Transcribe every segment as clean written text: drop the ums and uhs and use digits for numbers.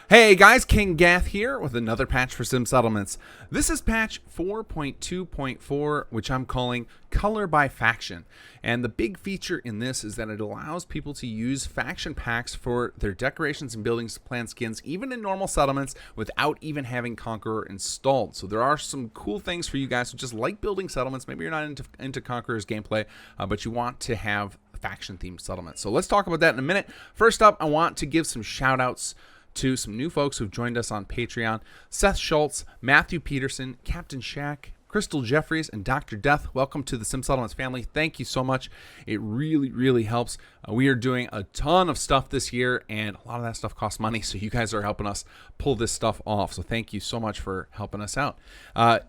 Hey guys, kinggath here with another patch for Sim Settlements. This is patch 4.2.4, which I'm calling Color by Faction. And the big feature in this is that it allows people to use faction packs for their decorations and building plan skins, even in normal settlements, without even having Conqueror installed. So there are some cool things for you guys who just like building settlements. Maybe you're not into Conqueror's gameplay, but you want to have faction-themed settlements. So let's talk about that in a minute. First up, I want to give some shout-outs to some new folks who've joined us on Patreon. Seth Schultz, Matthew Peterson, Captain Shack, Crystal Jeffries, and Dr. Death. Welcome to the Sim Settlements family. Thank you so much. It really helps. We are doing a ton of stuff this year, and a lot of that stuff costs money, so you guys are helping us pull this stuff off. So thank you so much for helping us out.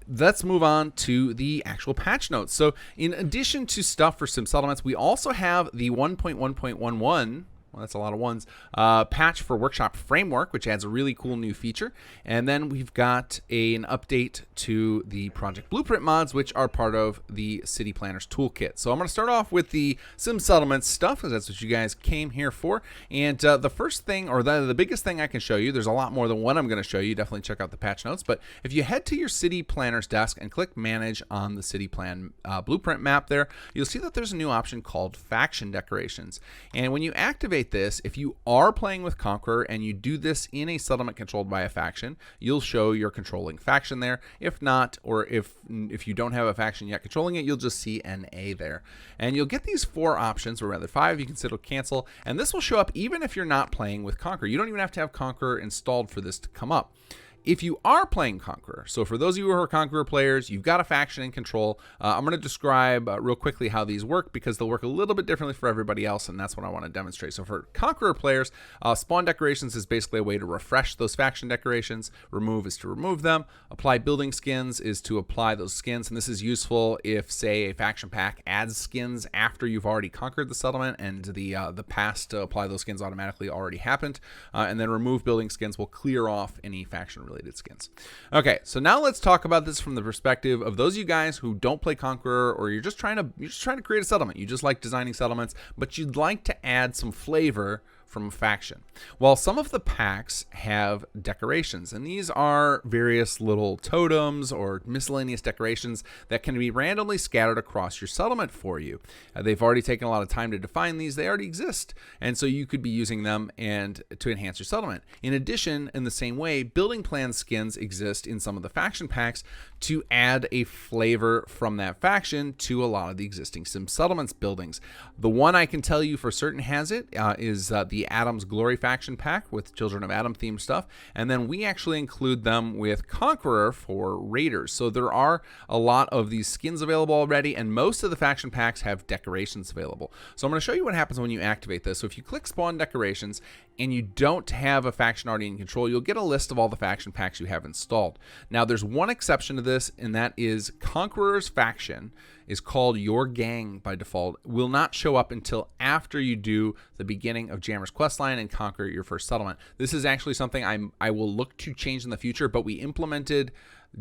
Let's move on to the actual patch notes. So in addition to stuff for Sim Settlements, we also have the 1.1.11, well, that's a lot of ones, patch for Workshop Framework, which adds a really cool new feature. And then we've got an update to the Project Blueprint mods, which are part of the City Planners Toolkit. So I'm going to start off with the Sim Settlements stuff, because that's what you guys came here for. And the first thing, or the biggest thing I can show you, there's a lot more than one I'm going to show you. Definitely check out the patch notes. But if you head to your City Planners desk and click Manage on the City Plan Blueprint map there, you'll see that there's a new option called Faction Decorations. And when you activate this, if you are playing with Conqueror and you do this in a settlement controlled by a faction, you'll show your controlling faction there. If not, or if you don't have a faction yet controlling it, you'll just see NA there. And you'll get these 4 options, or rather 5. You can still cancel, and this will show up even if you're not playing with Conqueror. You don't even have to have Conqueror installed for this to come up. If you are playing Conqueror, so for those of you who are Conqueror players, you've got a faction in control. I'm going to describe real quickly how these work, because they'll work a little bit differently for everybody else, and that's what I want to demonstrate. So for Conqueror players, spawn decorations is basically a way to refresh those faction decorations. Remove is to remove them. Apply building skins is to apply those skins, and this is useful if, say, a faction pack adds skins after you've already conquered the settlement, and the pass to apply those skins automatically already happened. And then remove building skins will clear off any faction related skins. Okay, so now let's talk about this from the perspective of those of you guys who don't play Conqueror, or you're just trying to create a settlement. You just like designing settlements, but you'd like to add some flavor from a faction. Well, some of the packs have decorations, and these are various little totems or miscellaneous decorations that can be randomly scattered across your settlement for you. They've already taken a lot of time to define these. They already exist, and so you could be using them and to enhance your settlement. In addition, in the same way, building plan skins exist in some of the faction packs to add a flavor from that faction to a lot of the existing Sim Settlements buildings. The one I can tell you for certain has it is the Adam's Glory faction pack with Children of Adam themed stuff, and then we actually include them with Conqueror for Raiders. So there are a lot of these skins available already, and most of the faction packs have decorations available. So I'm going to show you what happens when you activate this. So if you click Spawn Decorations and you don't have a faction already in control, you'll get a list of all the faction packs you have installed. Now there's one exception to this, and that is Conqueror's faction is called Your Gang by default. Will not show up until after you do the beginning of Jammer's questline and conquer your first settlement. This is actually something I will look to change in the future, but we implemented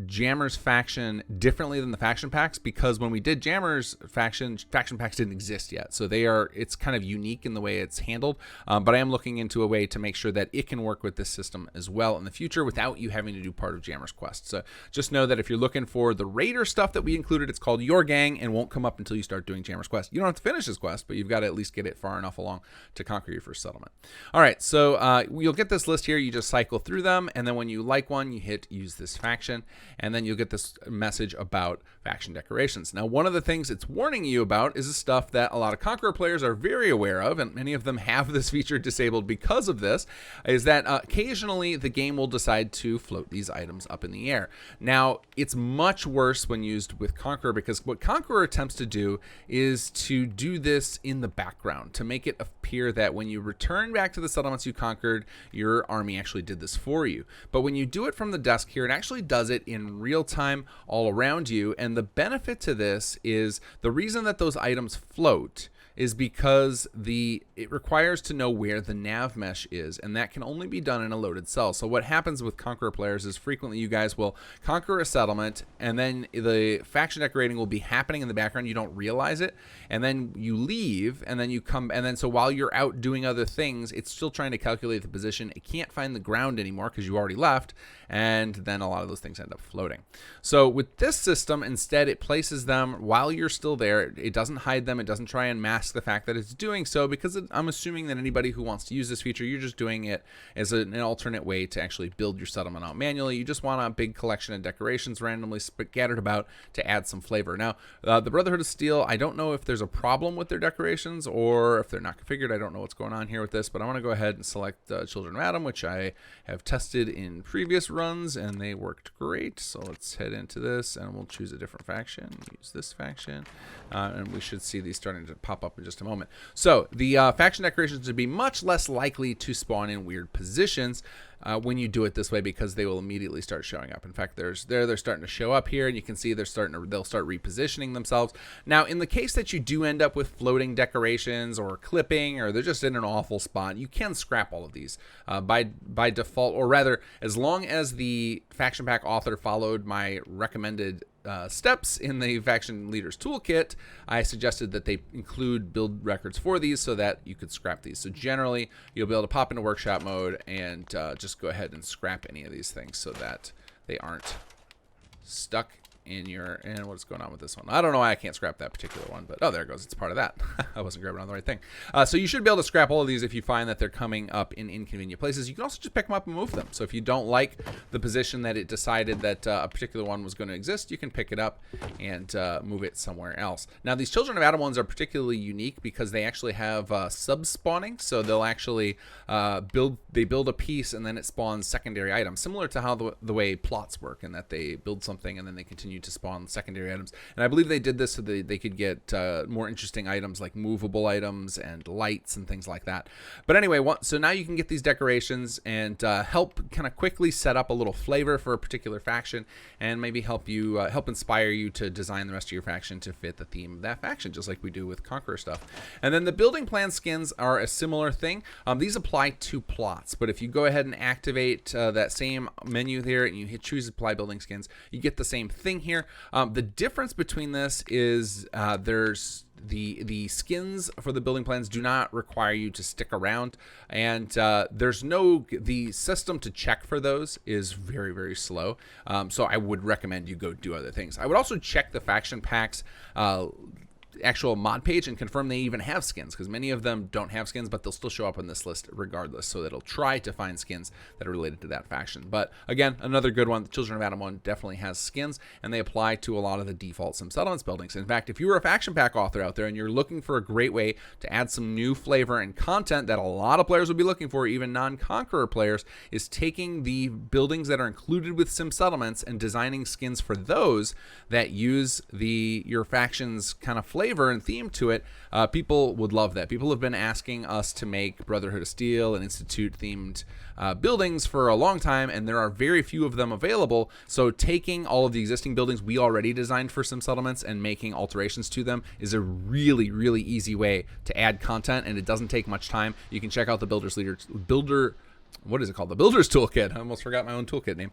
Jammer's faction differently than the faction packs, because when we did Jammer's faction packs didn't exist yet. So it's kind of unique in the way it's handled, but I am looking into a way to make sure that it can work with this system as well in the future without you having to do part of Jammer's quest. So just know that if you're looking for the Raider stuff that we included, it's called Your Gang and won't come up until you start doing Jammer's quest. You don't have to finish his quest, but you've got to at least get it far enough along to conquer your first settlement. All right, so you'll get this list here. You just cycle through them, and then when you like one, you hit use this faction, and then you'll get this message about faction decorations. Now, one of the things it's warning you about is the stuff that a lot of Conqueror players are very aware of, and many of them have this feature disabled because of this, is that occasionally the game will decide to float these items up in the air. Now, it's much worse when used with Conqueror, because what Conqueror attempts to do is to do this in the background, to make it appear that when you return back to the settlements you conquered, your army actually did this for you. But when you do it from the desk here, it actually does it in real time all around you. And the benefit to this is the reason that those items float is because it requires to know where the nav mesh is, and that can only be done in a loaded cell. So what happens with Conqueror players is frequently you guys will conquer a settlement, and then the faction decorating will be happening in the background. You don't realize it, and then you leave, and then you come, and then so while you're out doing other things, it's still trying to calculate the position. It can't find the ground anymore because you already left, and then a lot of those things end up floating. So with this system, instead it places them while you're still there. It doesn't hide them. It doesn't try and mask the fact that it's doing so, because I'm assuming that anybody who wants to use this feature, you're just doing it as an alternate way to actually build your settlement out manually. You just want a big collection of decorations randomly scattered about to add some flavor. Now, the Brotherhood of Steel, I don't know if there's a problem with their decorations or if they're not configured. I don't know what's going on here with this, but I want to go ahead and select Children of Adam, which I have tested in previous runs, and they worked great. So let's head into this, and we'll choose a different faction. Use this faction, and we should see these starting to pop up in just a moment. So the faction decorations would be much less likely to spawn in weird positions when you do it this way, because they will immediately start showing up. In fact, they're starting to show up here, and you can see they'll start repositioning themselves. Now, in the case that you do end up with floating decorations or clipping, or they're just in an awful spot, you can scrap all of these by default, or rather, as long as the faction pack author followed my recommended steps in the faction leaders toolkit, I suggested that they include build records for these so that you could scrap these. So generally, you'll be able to pop into workshop mode and just go ahead and scrap any of these things so that they aren't stuck in your, and what's going on with this one? I don't know why I can't scrap that particular one, but oh, there it goes. It's part of that. I wasn't grabbing on the right thing. So you should be able to scrap all of these if you find that they're coming up in inconvenient places. You can also just pick them up and move them. So if you don't like the position that it decided that a particular one was going to exist, you can pick it up and move it somewhere else. Now, these Children of Adam ones are particularly unique because they actually have sub-spawning. So they'll actually build a piece and then it spawns secondary items, similar to how the way plots work, in that they build something and then they continue to spawn secondary items. And I believe they did this so they could get more interesting items like movable items and lights and things like that. But anyway, so now you can get these decorations and help kind of quickly set up a little flavor for a particular faction, and maybe help inspire you to design the rest of your faction to fit the theme of that faction, just like we do with Conqueror stuff. And then the building plan skins are a similar thing. These apply to plots, but if you go ahead and activate that same menu there and you hit choose apply building skins, you get the same thing here. The difference between this is there's the skins for the building plans do not require you to stick around, and the system to check for those is very, very slow. So I would recommend you go do other things. I would also check the faction packs actual mod page and confirm they even have skins, because many of them don't have skins, but they'll still show up on this list regardless, so that it'll try to find skins that are related to that faction. But again, another good one, the Children of Adam one definitely has skins, and they apply to a lot of the default Sim Settlements buildings. In fact, if you were a faction pack author out there and you're looking for a great way to add some new flavor and content that a lot of players would be looking for, even non-Conqueror players, is taking the buildings that are included with Sim Settlements and designing skins for those that use your faction's kind of flavor and theme to it. People would love that. People have been asking us to make Brotherhood of Steel and Institute themed buildings for a long time, and there are very few of them available. So taking all of the existing buildings we already designed for Sim Settlements and making alterations to them is a really, really easy way to add content, and it doesn't take much time. You can check out the what is it called? The Builder's Toolkit. I almost forgot my own toolkit name.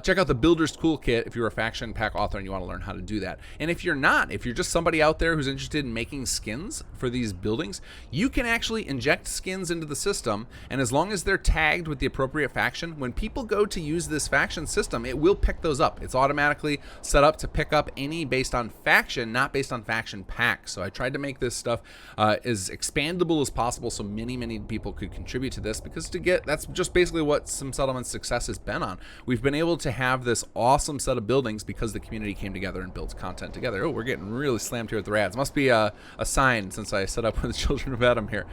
Check out the Builder's Toolkit if you're a faction pack author and you want to learn how to do that. And if you're not, if you're just somebody out there who's interested in making skins for these buildings, you can actually inject skins into the system, and as long as they're tagged with the appropriate faction, when people go to use this faction system, it will pick those up. It's automatically set up to pick up any based on faction, not based on faction pack. So I tried to make this stuff as expandable as possible so many, many people could contribute to this, because that's just basically what Sim Settlement's success has been on. We've been able to have this awesome set of buildings because the community came together and built content together. Oh, we're getting really slammed here with the rads. Must be a sign since I set up with the Children of Adam here.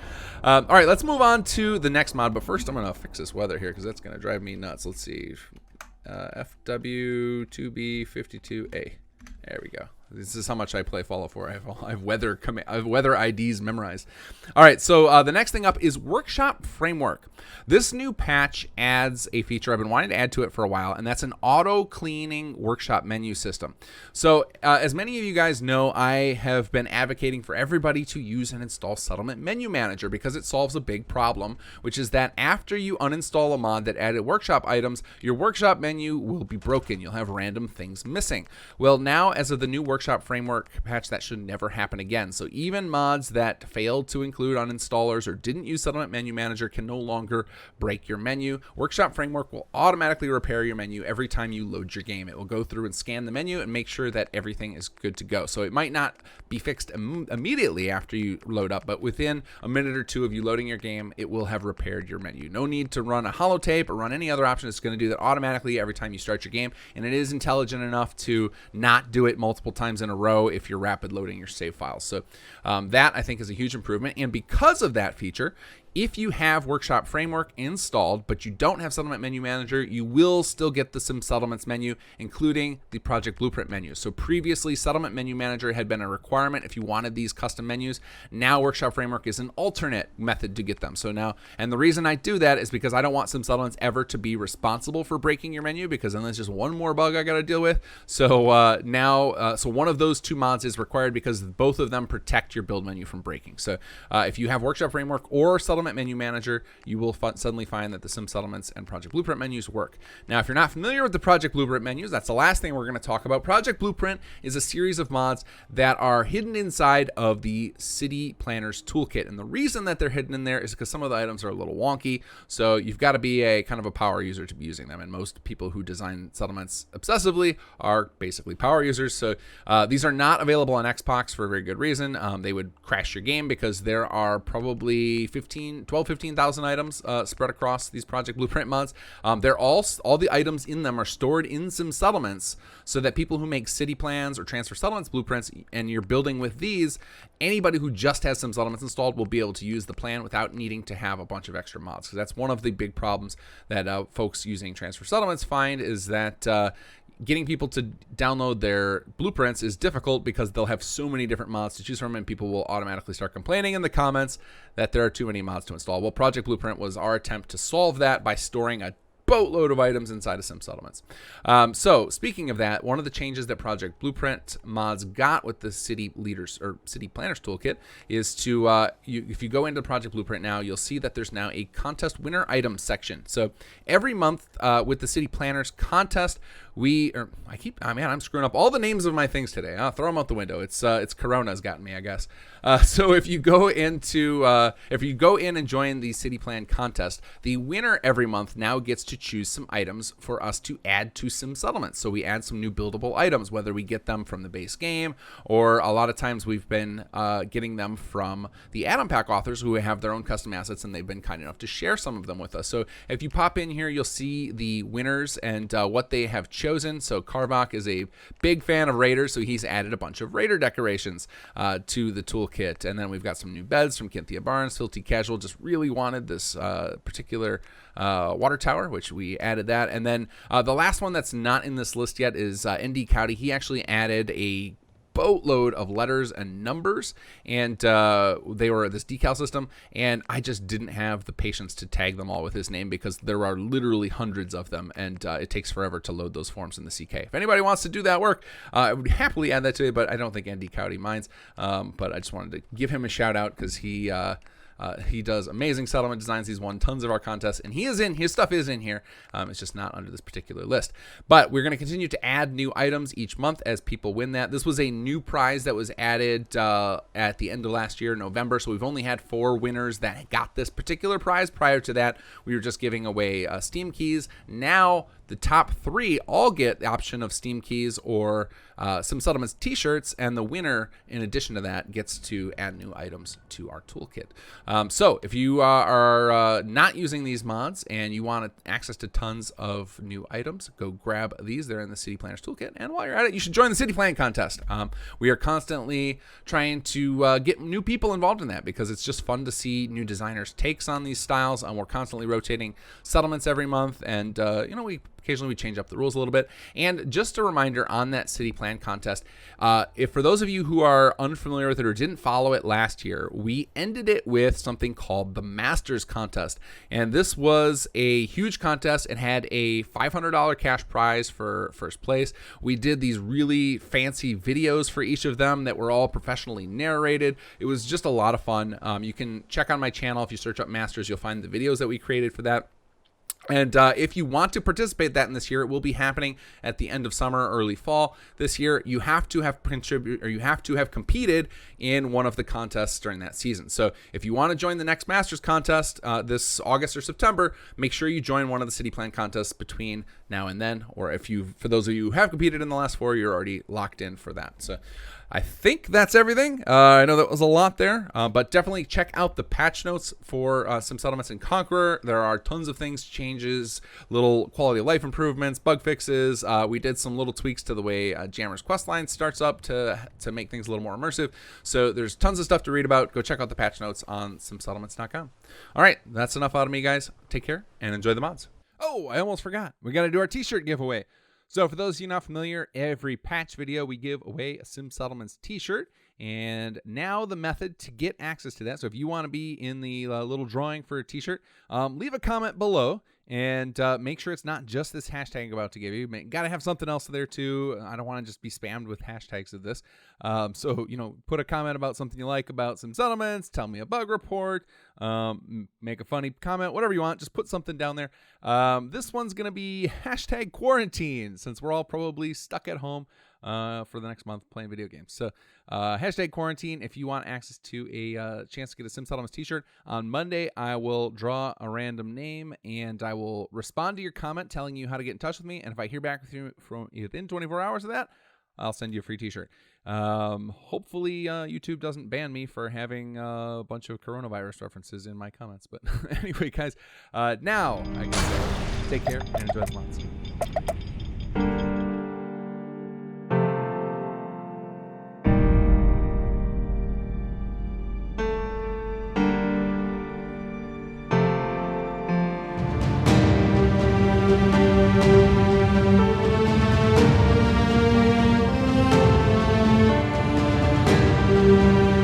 All right, let's move on to the next mod, but first I'm going to fix this weather here because that's going to drive me nuts. Let's see. FW2B52A. There we go. This is how much I play Fallout 4. I have weather IDs memorized. All right, so the next thing up is Workshop Framework. This new patch adds a feature I've been wanting to add to it for a while, and that's an auto-cleaning workshop menu system. So as many of you guys know, I have been advocating for everybody to use and install Settlement Menu Manager because it solves a big problem, which is that after you uninstall a mod that added workshop items, your workshop menu will be broken. You'll have random things missing. Well, now as of the new Workshop Framework patch, that should never happen again. So even mods that failed to include uninstallers or didn't use Settlement Menu Manager can no longer break your menu. Workshop Framework will automatically repair your menu every time you load your game. It will go through and scan the menu and make sure that everything is good to go. So it might not be fixed immediately after you load up, but within a minute or two of you loading your game, it will have repaired your menu. No need to run a holotape or run any other option. It's going to do that automatically every time you start your game, and it is intelligent enough to not do it multiple times in a row if you're rapid loading your save files. So that I think is a huge improvement, and because of that feature, if you have Workshop Framework installed, but you don't have Settlement Menu Manager, you will still get the Sim Settlements menu, including the Project Blueprint menu. So previously, Settlement Menu Manager had been a requirement if you wanted these custom menus. Now Workshop Framework is an alternate method to get them. So now, and the reason I do that is because I don't want Sim Settlements ever to be responsible for breaking your menu, because then there's just one more bug I got to deal with. So so one of those two mods is required because both of them protect your build menu from breaking. So if you have Workshop Framework or Settlement Menu Manager, you will suddenly find that the Sim Settlements and Project Blueprint menus work. Now, if you're not familiar with the Project Blueprint menus, that's the last thing we're going to talk about. Project Blueprint is a series of mods that are hidden inside of the City Planners Toolkit, and the reason that they're hidden in there is because some of the items are a little wonky, so you've got to be a kind of a power user to be using them, and most people who design settlements obsessively are basically power users. So these are not available on Xbox for a very good reason. They would crash your game because there are probably 15,000 items spread across these Project Blueprint mods. They're all the items in them are stored in Sim Settlements, so that people who make city plans or transfer settlements blueprints and you're building with these, anybody who just has Sim Settlements installed will be able to use the plan without needing to have a bunch of extra mods. Because that's one of the big problems that folks using transfer settlements find, is that getting people to download their blueprints is difficult because they'll have so many different mods to choose from, and people will automatically start complaining in the comments that there are too many mods to install. Well, Project Blueprint was our attempt to solve that by storing a boatload of items inside of Sim Settlements. So speaking of that, one of the changes that Project Blueprint mods got with the City Leaders or City Planners Toolkit is to, if you go into Project Blueprint now, you'll see that there's now a contest winner item section. So every month with the City Planners contest, I'm screwing up all the names of my things today. I'll throw them out the window. It's Corona's gotten me, I guess. So if you go in and join the City Plan contest, the winner every month now gets to choose some items for us to add to Sim Settlements. So we add some new buildable items, whether we get them from the base game, or a lot of times we've been getting them from the add-on pack authors who have their own custom assets, and they've been kind enough to share some of them with us. So if you pop in here, you'll see the winners and what they have chosen. So Carvok is a big fan of Raiders, so he's added a bunch of Raider decorations to the toolkit. And then we've got some new beds from Kynthia Barnes. Filthy Casual just really wanted this particular water tower, which we added that. And then the last one that's not in this list yet is ND Cowdy. He actually added a boatload of letters and numbers, and they were this decal system, and I just didn't have the patience to tag them all with his name because there are literally hundreds of them, and it takes forever to load those forms in the CK. If anybody wants to do that work, I would happily add that to you, but I don't think ND Cowdy minds. But I just wanted to give him a shout out because he does amazing settlement designs. He's won tons of our contests, and his stuff is in here. It's just not under this particular list. But we're going to continue to add new items each month as people win that. This was a new prize that was added at the end of last year, November. So we've only had 4 winners that got this particular prize. Prior to that, we were just giving away Steam keys. Now the top 3 all get the option of Steam keys or Sim Settlements t-shirts, and the winner, in addition to that, gets to add new items to our toolkit. So if you are not using these mods and you want access to tons of new items, go grab these. They're in the City Planners Toolkit. And while you're at it, you should join the City Plan contest. We are constantly trying to get new people involved in that because it's just fun to see new designers' takes on these styles. We're constantly rotating settlements every month, and we Occasionally we change up the rules a little bit. And just a reminder on that city plan contest, if for those of you who are unfamiliar with it or didn't follow it last year, we ended it with something called the Masters contest. And this was a huge contest. It had a $500 cash prize for first place. We did these really fancy videos for each of them that were all professionally narrated. It was just a lot of fun. You can check on my channel. If you search up Masters, you'll find the videos that we created for that. And if you want to participate in this year, it will be happening at the end of summer, early fall. This year, you have to have competed in one of the contests during that season. So if you want to join the next Masters contest this August or September, make sure you join one of the city plan contests between now and then. Or for those of you who have competed in the last 4, you're already locked in for that. So I think that's everything. I know that was a lot there, but definitely check out the patch notes for some settlements in Conqueror. There are tons of things, changes, little quality of life improvements, bug fixes. We did some little tweaks to the way Jammer's questline starts up to make things a little more immersive. So there's tons of stuff to read about. Go check out the patch notes on SimSettlements.com. All right, that's enough out of me, guys. Take care and enjoy the mods. Oh, I almost forgot. We got to do our t-shirt giveaway. So for those of you not familiar, every patch video we give away a Sim Settlements t-shirt, and now the method to get access to that. So if you want to be in the little drawing for a t-shirt, leave a comment below and make sure it's not just this hashtag I'm about to give you. Got to have something else there too. I don't want to just be spammed with hashtags of this. So, put a comment about something you like about Sim Settlements, tell me a bug report, make a funny comment, whatever you want. Just put something down there. This one's going to be hashtag quarantine, since we're all probably stuck at home for the next month playing video games. So hashtag quarantine if you want access to a chance to get a Sim Settlements t-shirt. On Monday, I will draw a random name and I will respond to your comment telling you how to get in touch with me. And if I hear back with you from within 24 hours of that, I'll send you a free t-shirt. Hopefully YouTube doesn't ban me for having a bunch of coronavirus references in my comments. But anyway, guys, now I can say take care and enjoy the months.